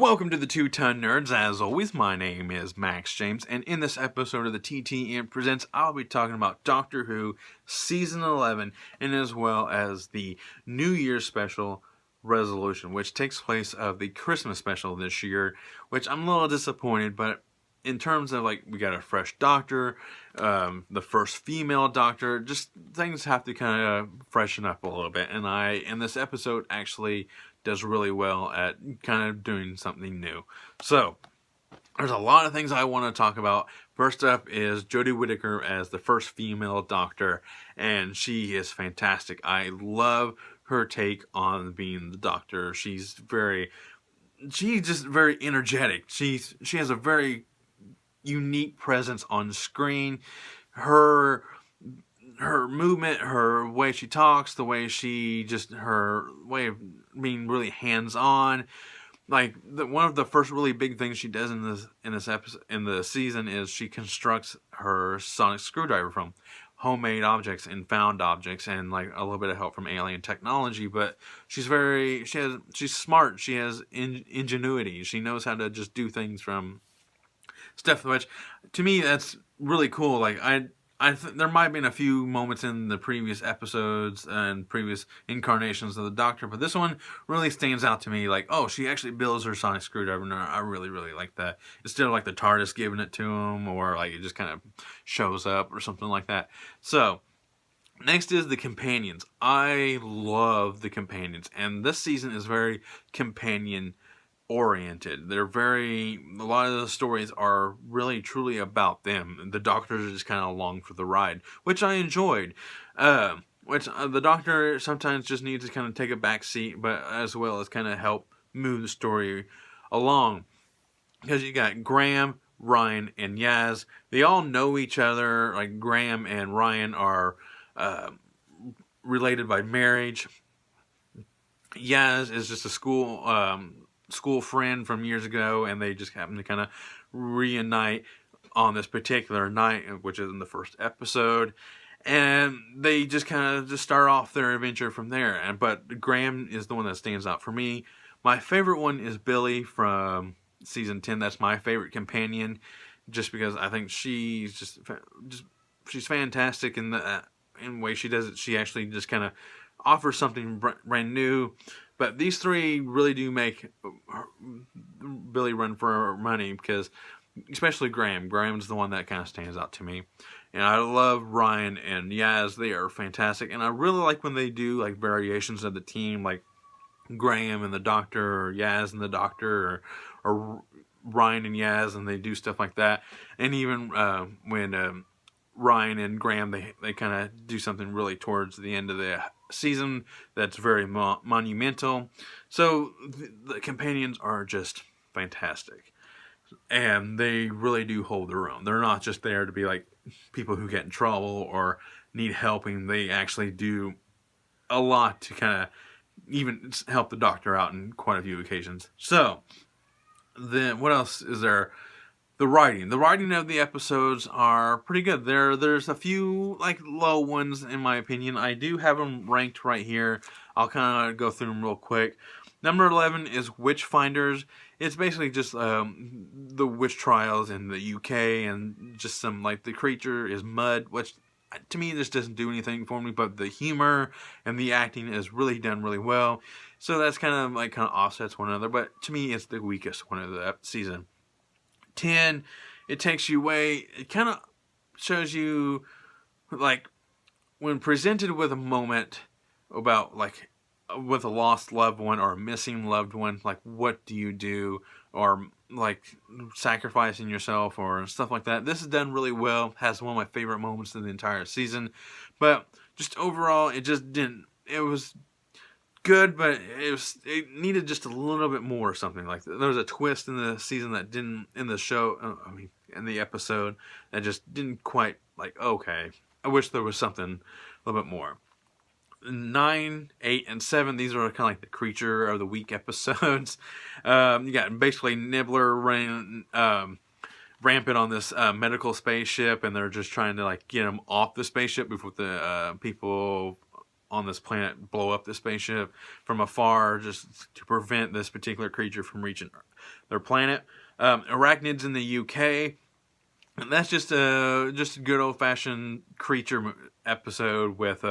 Welcome to the Two-Ton Nerds. As always, my name is Max James, and in this episode of the TTN Presents, I'll be talking about Doctor Who Season 11, and as well as the New Year's special Resolution, which takes place of the Christmas special this year, which I'm a little disappointed, but in terms of, we got a fresh Doctor, the first female Doctor, just things have to kind of freshen up a little bit, and this episode actually does really well at kind of doing something new. So, there's a lot of things I want to talk about. First up is Jodie Whittaker as the first female Doctor, and she is fantastic. I love her take on being the Doctor. She's just very energetic. She has a very unique presence on screen. Her movement, her way she talks, her way of being really hands-on. One of the first really big things she does in this episode, in the season, is she constructs her sonic screwdriver from homemade objects and found objects, and a little bit of help from alien technology. But she's smart. She has ingenuity. She knows how to just do things from stuff, which to me that's really cool. There might have been a few moments in the previous episodes and previous incarnations of the Doctor, but this one really stands out to me. She actually builds her sonic screwdriver, and I really, really like that. Instead of the TARDIS giving it to him, or it just kind of shows up or something like that. So, next is the companions. I love the companions, and this season is very companion oriented. A lot of the stories are really truly about them. The Doctors are just kind of along for the ride, which I enjoyed. The Doctor sometimes just needs to kind of take a back seat, but as well as kind of help move the story along. Because you got Graham, Ryan, and Yaz. They all know each other. Graham and Ryan are related by marriage. Yaz is just a school friend from years ago, and they just happen to kind of reunite on this particular night, which is in the first episode, and they just kind of just start off their adventure from there. But Graham is the one that stands out for me. My favorite one is Billy from season 10. That's my favorite companion, just because I think she's she's fantastic in the way she does it. She actually just kind of offers something brand new. But these three really do make Billy run for money, because especially Graham. Graham's the one that kind of stands out to me. And I love Ryan and Yaz. They are fantastic. And I really like when they do variations of the team, like Graham and the Doctor, or Yaz and the Doctor, or Ryan and Yaz, and they do stuff like that. And even when Ryan and Graham, they kind of do something really towards the end of the season that's very monumental. So the companions are just fantastic, and they really do hold their own. They're not just there to be people who get in trouble or need helping. They actually do a lot to kind of even help the Doctor out in quite a few occasions. So then what else is there? The writing of the episodes are pretty good. There's a few low ones in my opinion. I do have them ranked right here. I'll kind of go through them real quick. Number 11 is Witchfinders. It's basically just the witch trials in the UK, and just some the creature is mud, which to me this doesn't do anything for me. But the humor and the acting is really done really well. So that's kind of offsets one another. But to me, it's the weakest one of the season. 10, it takes you away. It kind of shows you, when presented with a moment about, with a lost loved one or a missing loved one, what do you do? Or, sacrificing yourself or stuff like that. This is done really well. Has one of my favorite moments in the entire season. But just overall, it just didn't, it was good, but it needed just a little bit more or something like that. There was a twist in the season that didn't, in the show, in the episode, that just didn't quite, okay. I wish there was something a little bit more. 9, 8, and 7, these are kind of the creature of the week episodes. You got basically Nibbler rampant on this medical spaceship, and they're just trying to get him off the spaceship before the people on this planet blow up the spaceship from afar just to prevent this particular creature from reaching their planet. Arachnids in the UK. And that's just a good old-fashioned creature episode with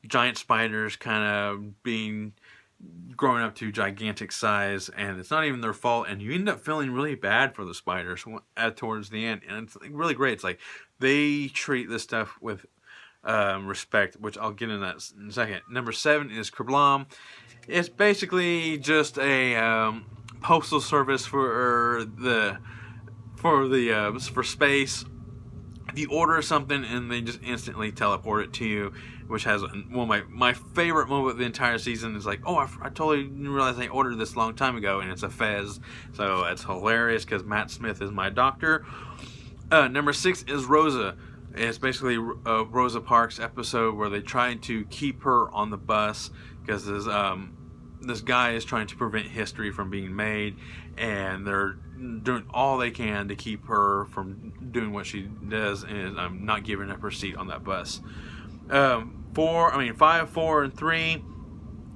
giant spiders kind of growing up to gigantic size, and it's not even their fault, and you end up feeling really bad for the spiders towards the end, and it's really great. It's like they treat this stuff with respect, which I'll get into that in a second. Number 7 is Kerblam. It's basically just a postal service for space. If you order something and they just instantly teleport it to you, which has one of my favorite moment of the entire season is like, oh, I totally didn't realize I ordered this a long time ago, and it's a Fez. So it's hilarious because Matt Smith is my doctor. Number 6 is Rosa. It's basically a Rosa Parks episode where they try to keep her on the bus because this guy is trying to prevent history from being made, and they're doing all they can to keep her from doing what she does, and not giving up her seat on that bus. 5, 4, and 3.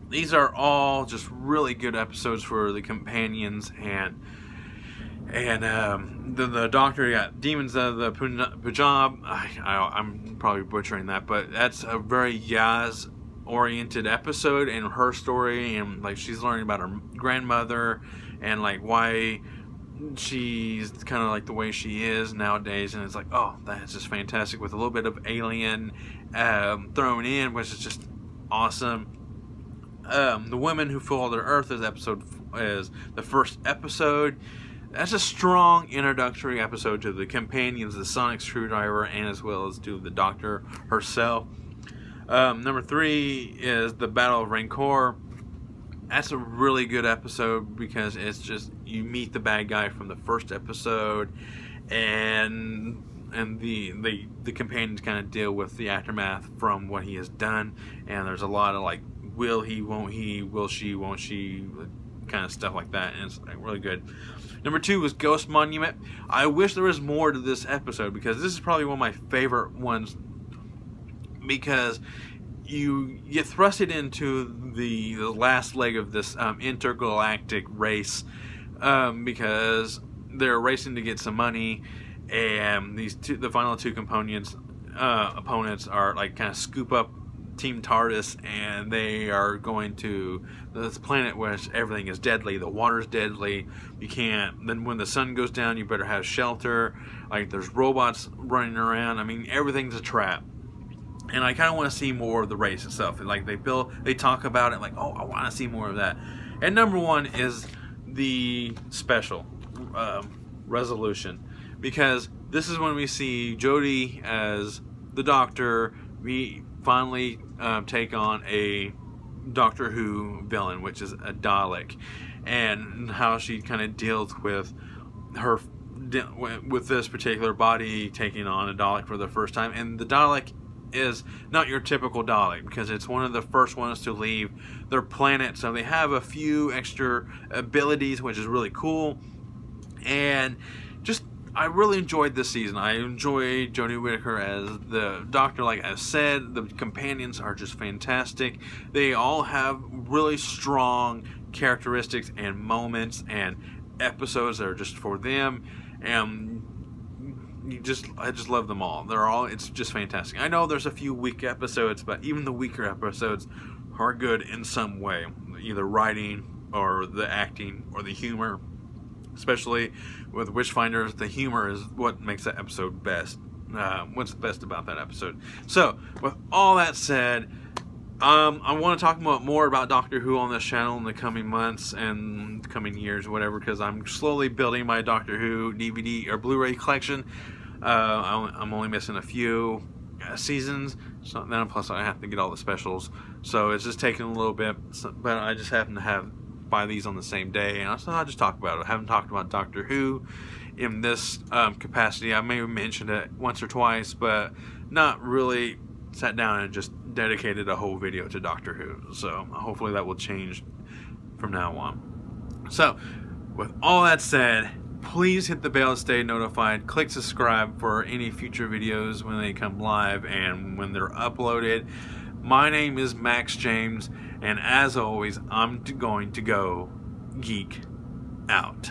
These are all just really good episodes for the companions, and the doctor got Demons of the Punjab. I'm probably butchering that, but that's a very Yaz oriented episode, and her story, and like she's learning about her grandmother and like why she's kind of like the way she is nowadays, and it's like, oh, that's just fantastic with a little bit of alien thrown in, which is just awesome. The Women Who Followed the Earth is the first episode. That's a strong introductory episode to the companions, the Sonic Screwdriver, and as well as to the Doctor herself. Number 3 is the Battle of Rancor. That's a really good episode because it's just, you meet the bad guy from the first episode, and the companions kind of deal with the aftermath from what he has done, and there's a lot of like, will he, won't he, will she, won't she, kind of stuff like that, and it's like really good. Number 2 was Ghost Monument. I wish there was more to this episode because this is probably one of my favorite ones, because you get thrusted into the last leg of this intergalactic race, because they're racing to get some money, and the final two opponents are like kind of scoop up Team TARDIS, and they are going to this planet where everything is deadly. The water's deadly. You can't. Then when the sun goes down, you better have shelter. Like there's robots running around. I mean, everything's a trap. And I kind of want to see more of the race itself. Like they talk about it. Like, oh, I want to see more of that. And number 1 is the special resolution, because this is when we see Jodie as the Doctor. We finally take on a Doctor Who villain, which is a Dalek, and how she kind of deals with this particular body taking on a Dalek for the first time. And the Dalek is not your typical Dalek, because it's one of the first ones to leave their planet, so they have a few extra abilities, which is really cool. And just, I really enjoyed this season. I enjoyed Jodie Whittaker as the Doctor. Like I said, the companions are just fantastic. They all have really strong characteristics and moments and episodes that are just for them, and I just love them all. It's just fantastic. I know there's a few weak episodes, but even the weaker episodes are good in some way, either writing or the acting or the humor. Especially with Witchfinders, the humor is what makes that episode best. What's best about that episode? So, with all that said, I want to talk more about Doctor Who on this channel in the coming months and coming years, whatever, because I'm slowly building my Doctor Who DVD or Blu-ray collection. I'm only missing a few seasons, so then plus I have to get all the specials, so it's just taking a little bit. But I just happen to buy these on the same day, and so I'll just talk about it. I haven't talked about Doctor Who in this capacity. I may have mentioned it once or twice, but not really sat down and just dedicated a whole video to Doctor Who. So hopefully that will change from now on. So with all that said, please hit the bell to stay notified. Click subscribe for any future videos when they come live and when they're uploaded. My name is Max James, and as always, I'm going to go geek out.